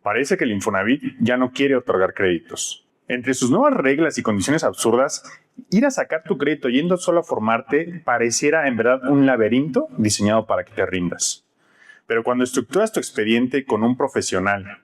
Parece que el Infonavit ya no quiere otorgar créditos. Entre sus nuevas reglas y condiciones absurdas, ir a sacar tu crédito yendo solo a formarte pareciera en verdad un laberinto diseñado para que te rindas. Pero cuando estructuras tu expediente con un profesional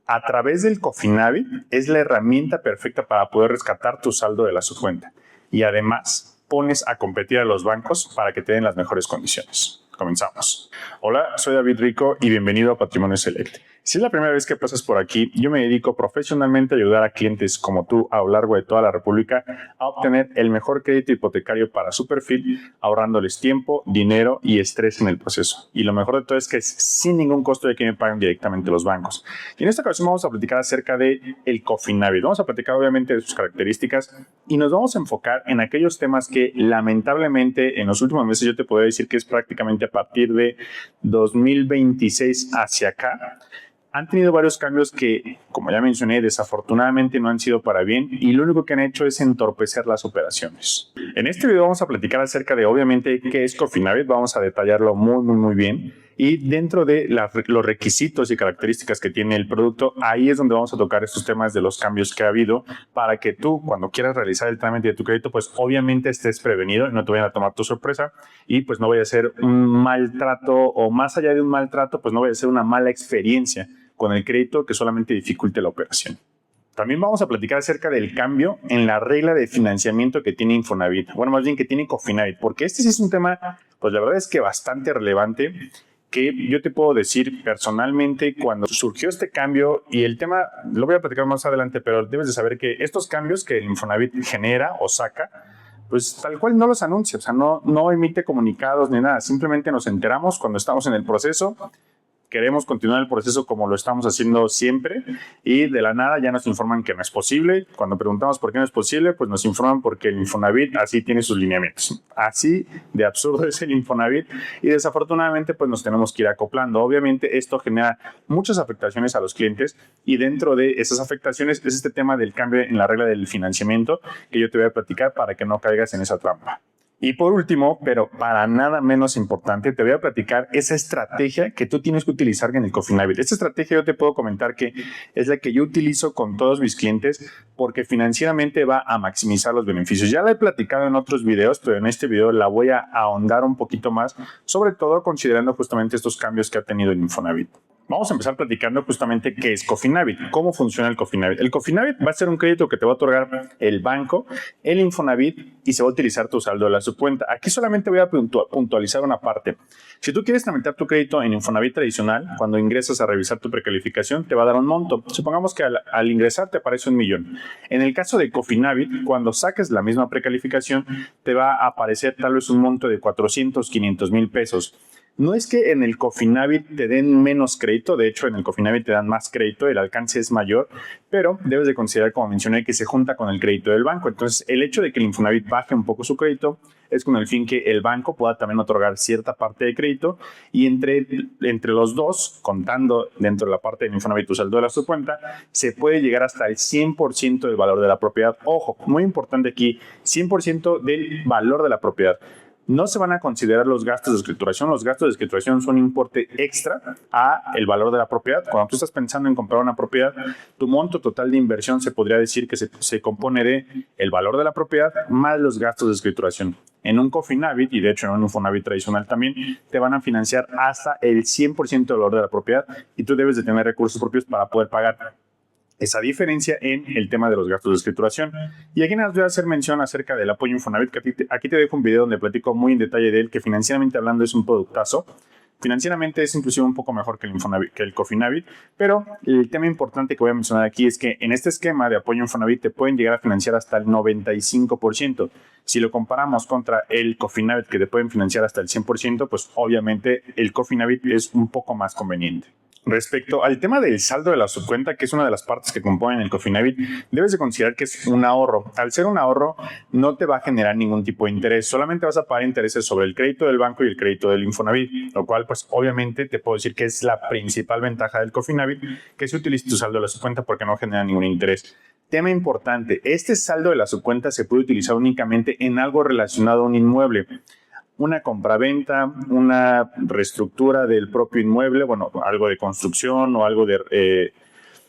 a través del Cofinavit, es la herramienta perfecta para poder rescatar tu saldo de la subcuenta. Y además, pones a competir a los bancos para que te den las mejores condiciones. Comenzamos. Hola, soy David Rico y bienvenido a Patrimonio Select. Si es la primera vez que pasas por aquí, yo me dedico profesionalmente a ayudar a clientes como tú a lo largo de toda la República a obtener el mejor crédito hipotecario para su perfil, ahorrándoles tiempo, dinero y estrés en el proceso. Y lo mejor de todo es que es sin ningún costo de que me paguen directamente los bancos. Y en esta ocasión vamos a platicar acerca de el Cofinavit. Vamos a platicar obviamente de sus características y nos vamos a enfocar en aquellos temas que lamentablemente en los últimos meses yo te puedo decir que es prácticamente a partir de 2026 hacia acá, han tenido varios cambios que, como ya mencioné, desafortunadamente no han sido para bien y lo único que han hecho es entorpecer las operaciones. En este video vamos a platicar acerca de, obviamente, qué es Cofinavit, vamos a detallarlo muy bien y dentro de los requisitos y características que tiene el producto, ahí es donde vamos a tocar estos temas de los cambios que ha habido para que tú, cuando quieras realizar el trámite de tu crédito, pues obviamente estés prevenido y no te vayan a tomar tu sorpresa y pues no vaya a ser un maltrato o más allá de un maltrato, pues no vaya a ser una mala experiencia con el crédito que solamente dificulte la operación. También vamos a platicar acerca del cambio en la regla de financiamiento que tiene Infonavit. Bueno, más bien que tiene Cofinavit, porque este sí es un tema, pues la verdad es que bastante relevante, que yo te puedo decir personalmente cuando surgió este cambio, y el tema lo voy a platicar más adelante, pero debes de saber que estos cambios que el Infonavit genera o saca, pues tal cual no los anuncia, o sea, no emite comunicados ni nada, simplemente nos enteramos cuando estamos en el proceso. Queremos continuar el proceso como lo estamos haciendo siempre y de la nada ya nos informan que no es posible. Cuando preguntamos por qué no es posible, pues nos informan porque el Infonavit así tiene sus lineamientos. Así de absurdo es el Infonavit y desafortunadamente pues nos tenemos que ir acoplando. Obviamente esto genera muchas afectaciones a los clientes y dentro de esas afectaciones es este tema del cambio en la regla del financiamiento que yo te voy a platicar para que no caigas en esa trampa. Y por último, pero para nada menos importante, te voy a platicar esa estrategia que tú tienes que utilizar en el Cofinavit. Esta estrategia yo te puedo comentar que es la que yo utilizo con todos mis clientes porque financieramente va a maximizar los beneficios. Ya la he platicado en otros videos, pero en este video la voy a ahondar un poquito más, sobre todo considerando justamente estos cambios que ha tenido el Infonavit. Vamos a empezar platicando justamente qué es Cofinavit, cómo funciona el Cofinavit. El Cofinavit va a ser un crédito que te va a otorgar el banco, el Infonavit y se va a utilizar tu saldo de la subcuenta. Aquí solamente voy a puntualizar una parte. Si tú quieres tramitar tu crédito en Infonavit tradicional, cuando ingresas a revisar tu precalificación, te va a dar un monto. Supongamos que al ingresar te aparece 1,000,000. En el caso de Cofinavit, cuando saques la misma precalificación, te va a aparecer tal vez un monto de 400, 500 mil pesos. No es que en el Cofinavit te den menos crédito, de hecho en el Cofinavit te dan más crédito, el alcance es mayor, pero debes de considerar, como mencioné, que se junta con el crédito del banco. Entonces, el hecho de que el Infonavit baje un poco su crédito es con el fin que el banco pueda también otorgar cierta parte de crédito y entre los dos, contando dentro de la parte del Infonavit tu saldo de la subcuenta, se puede llegar hasta el 100% del valor de la propiedad. Ojo, muy importante aquí, 100% del valor de la propiedad. No se van a considerar los gastos de escrituración. Los gastos de escrituración son un importe extra a el valor de la propiedad. Cuando tú estás pensando en comprar una propiedad, tu monto total de inversión se podría decir que se compone de el valor de la propiedad más los gastos de escrituración. En un Cofinavit, y de hecho en un Infonavit tradicional también, te van a financiar hasta el 100% del valor de la propiedad y tú debes de tener recursos propios para poder pagar esa diferencia en el tema de los gastos de escrituración. Y aquí nada más voy a hacer mención acerca del apoyo Infonavit, que aquí te dejo un video donde platico muy en detalle de él, que financieramente hablando es un productazo. Financieramente es inclusive un poco mejor que el Cofinavit, pero el tema importante que voy a mencionar aquí es que en este esquema de apoyo Infonavit te pueden llegar a financiar hasta el 95%. Si lo comparamos contra el Cofinavit, que te pueden financiar hasta el 100%, pues obviamente el Cofinavit es un poco más conveniente. Respecto al tema del saldo de la subcuenta, que es una de las partes que componen el Cofinavit, debes de considerar que es un ahorro. Al ser un ahorro, no te va a generar ningún tipo de interés, solamente vas a pagar intereses sobre el crédito del banco y el crédito del Infonavit, lo cual, pues, obviamente te puedo decir que es la principal ventaja del Cofinavit, que se utilice tu saldo de la subcuenta porque no genera ningún interés. Tema importante, este saldo de la subcuenta se puede utilizar únicamente en algo relacionado a un inmueble. Una compraventa, una reestructura del propio inmueble, bueno, algo de construcción o algo de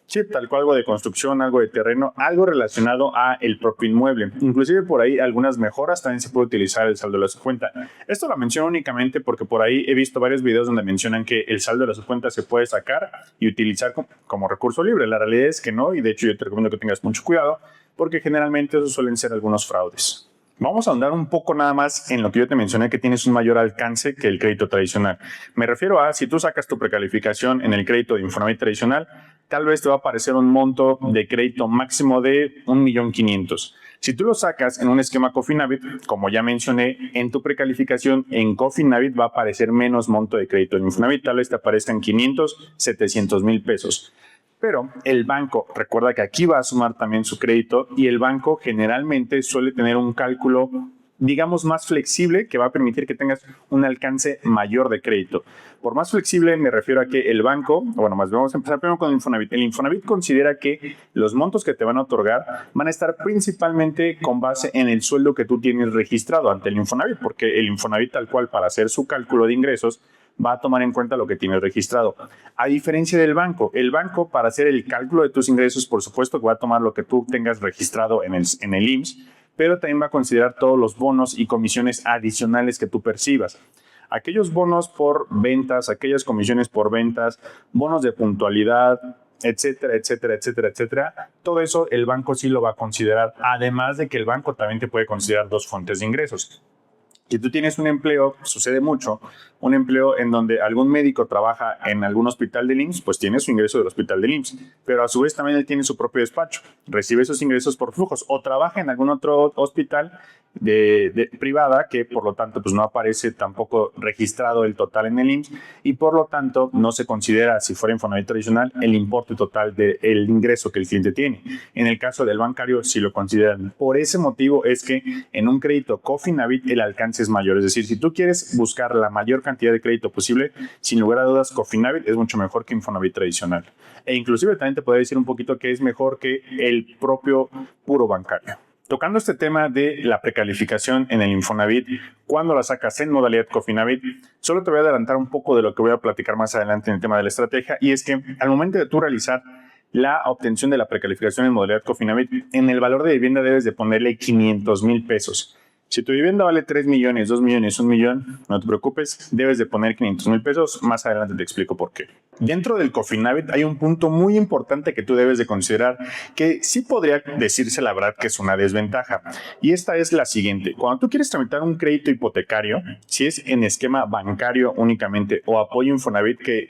Sí, tal cual algo de construcción, algo de terreno, algo relacionado a el propio inmueble. Inclusive por ahí algunas mejoras también se puede utilizar el saldo de la subcuenta. Esto lo menciono únicamente porque por ahí he visto varios videos donde mencionan que el saldo de la subcuenta se puede sacar y utilizar como recurso libre. La realidad es que no, y de hecho yo te recomiendo que tengas mucho cuidado porque generalmente esos suelen ser algunos fraudes. Vamos a ahondar un poco nada más en lo que yo te mencioné, que tienes un mayor alcance que el crédito tradicional. Me refiero a si tú sacas tu precalificación en el crédito de Infonavit tradicional, tal vez te va a aparecer un monto de crédito máximo de 1.500.000. Si tú lo sacas en un esquema Cofinavit, como ya mencioné, en tu precalificación en Cofinavit va a aparecer menos monto de crédito. En Infonavit tal vez te aparezcan 500, 700,000 pesos. Pero el banco, recuerda que aquí va a sumar también su crédito y el banco generalmente suele tener un cálculo, digamos, más flexible que va a permitir que tengas un alcance mayor de crédito. Por más flexible me refiero a que el banco, bueno, más vamos a empezar primero con el Infonavit. El Infonavit considera que los montos que te van a otorgar van a estar principalmente con base en el sueldo que tú tienes registrado ante el Infonavit, porque el Infonavit tal cual para hacer su cálculo de ingresos va a tomar en cuenta lo que tienes registrado. A diferencia del banco, el banco para hacer el cálculo de tus ingresos, por supuesto que va a tomar lo que tú tengas registrado en el IMSS, pero también va a considerar todos los bonos y comisiones adicionales que tú percibas. Aquellos bonos por ventas, aquellas comisiones por ventas, bonos de puntualidad, etcétera, etcétera, etcétera, etcétera. Todo eso el banco sí lo va a considerar, además de que el banco también te puede considerar dos fuentes de ingresos. Si tú tienes un empleo, sucede mucho, un empleo en donde algún médico trabaja en algún hospital del IMSS, pues tiene su ingreso del hospital del IMSS, pero a su vez también él tiene su propio despacho, recibe esos ingresos por flujos o trabaja en algún otro hospital privada que por lo tanto pues no aparece tampoco registrado el total en el IMSS y por lo tanto no se considera, si fuera Infonavit tradicional, el importe total del ingreso que el cliente tiene. En el caso del bancario sí lo consideran. Por ese motivo es que en un crédito Cofinavit el alcance es mayor. Es decir, si tú quieres buscar la mayor cantidad de crédito posible, sin lugar a dudas Cofinavit es mucho mejor que Infonavit tradicional. E inclusive también te podría decir un poquito que es mejor que el propio puro bancario. Tocando este tema de la precalificación en el Infonavit, cuando la sacas en modalidad Cofinavit, solo te voy a adelantar un poco de lo que voy a platicar más adelante en el tema de la estrategia, y es que al momento de tú realizar la obtención de la precalificación en modalidad Cofinavit, en el valor de vivienda debes de ponerle 500,000 pesos. Si tu vivienda vale 3 millones, 2 millones, 1 millón, no te preocupes, debes de poner 500,000 pesos. Más adelante te explico por qué. Dentro del Cofinavit hay un punto muy importante que tú debes de considerar, que sí podría decirse la verdad que es una desventaja. Y esta es la siguiente. Cuando tú quieres tramitar un crédito hipotecario, si es en esquema bancario únicamente o apoyo Infonavit, que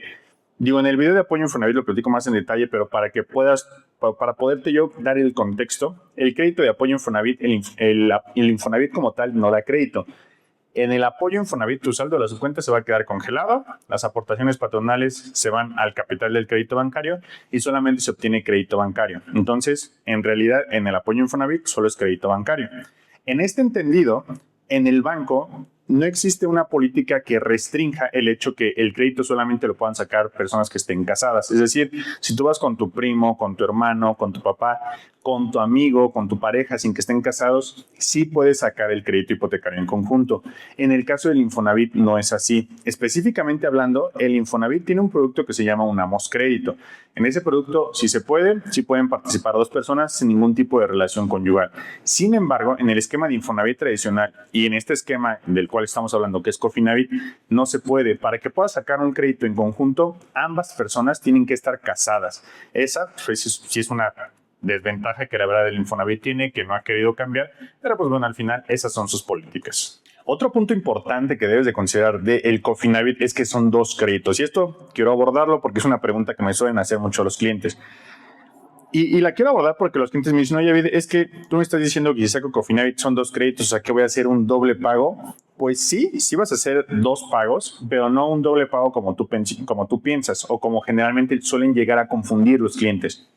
digo, en el video de apoyo Infonavit lo platico más en detalle, pero para poderte yo dar el contexto, el crédito de apoyo Infonavit, el Infonavit como tal no da crédito. En el apoyo Infonavit, tu saldo de la subcuenta se va a quedar congelado, las aportaciones patronales se van al capital del crédito bancario y solamente se obtiene crédito bancario. Entonces, en realidad, en el apoyo Infonavit solo es crédito bancario. En este entendido, en el banco no existe una política que restrinja el hecho que el crédito solamente lo puedan sacar personas que estén casadas. Es decir, si tú vas con tu primo, con tu hermano, con tu papá, con tu amigo, con tu pareja, sin que estén casados, sí puedes sacar el crédito hipotecario en conjunto. En el caso del Infonavit no es así. Específicamente hablando, el Infonavit tiene un producto que se llama un Amos Crédito. En ese producto, si se puede, sí pueden participar dos personas sin ningún tipo de relación conyugal. Sin embargo, en el esquema de Infonavit tradicional y en este esquema del cual estamos hablando, que es Cofinavit, no se puede. Para que puedas sacar un crédito en conjunto, ambas personas tienen que estar casadas. Esa, pues, sí es una desventaja que la verdad el Infonavit tiene, que no ha querido cambiar, pero pues bueno, al final esas son sus políticas. Otro punto importante que debes de considerar del Cofinavit es que son dos créditos, y esto quiero abordarlo porque es una pregunta que me suelen hacer mucho los clientes. Y la quiero abordar porque los clientes me dicen, oye, David, es que tú me estás diciendo que si saco Cofinavit son dos créditos, o sea, que voy a hacer un doble pago. Pues sí vas a hacer dos pagos, pero no un doble pago como tú piensas o como generalmente suelen llegar a confundir los clientes.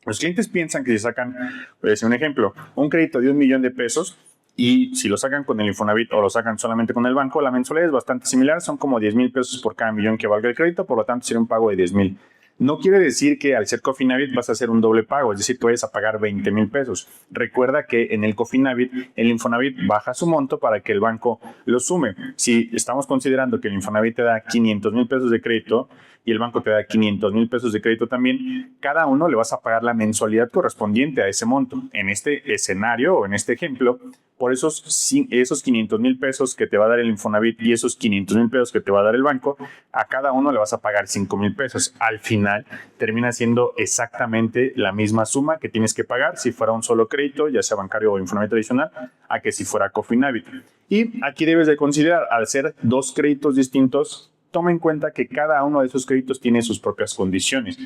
Los clientes piensan que si sacan, voy a decir un ejemplo, un crédito de 1 millón de pesos y si lo sacan con el Infonavit o lo sacan solamente con el banco, la mensualidad es bastante similar, son como 10,000 pesos por cada millón que valga el crédito, por lo tanto sería un pago de 10,000. No quiere decir que al ser Cofinavit vas a hacer un doble pago, es decir, que vayas a pagar 20,000 pesos. Recuerda que en el Cofinavit, el Infonavit baja su monto para que el banco lo sume. Si estamos considerando que el Infonavit te da 500,000 pesos de crédito, y el banco te da 500,000 pesos de crédito también, cada uno le vas a pagar la mensualidad correspondiente a ese monto. En este escenario o en este ejemplo, por esos 500,000 pesos que te va a dar el Infonavit y esos 500,000 pesos que te va a dar el banco, a cada uno le vas a pagar 5,000 pesos. Al final termina siendo exactamente la misma suma que tienes que pagar si fuera un solo crédito, ya sea bancario o Infonavit tradicional, a que si fuera Cofinavit. Y aquí debes de considerar, al ser dos créditos distintos, toma en cuenta que cada uno de esos créditos tiene sus propias condiciones.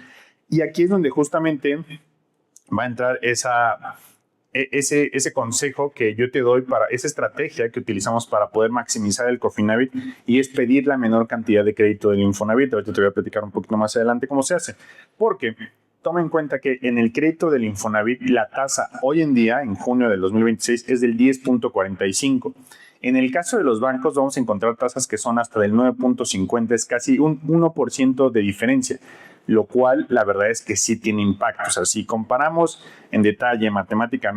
Y aquí es donde justamente va a entrar ese consejo que yo te doy, para esa estrategia que utilizamos para poder maximizar el Cofinavit, y es pedir la menor cantidad de crédito del Infonavit. Ahorita te voy a platicar un poquito más adelante cómo se hace. Porque toma en cuenta que en el crédito del Infonavit la tasa hoy en día, en junio del 2026, es del 10.45. En el caso de los bancos vamos a encontrar tasas que son hasta del 9.50, es casi un 1% de diferencia, lo cual la verdad es que sí tiene impacto. O sea, si comparamos en detalle matemáticamente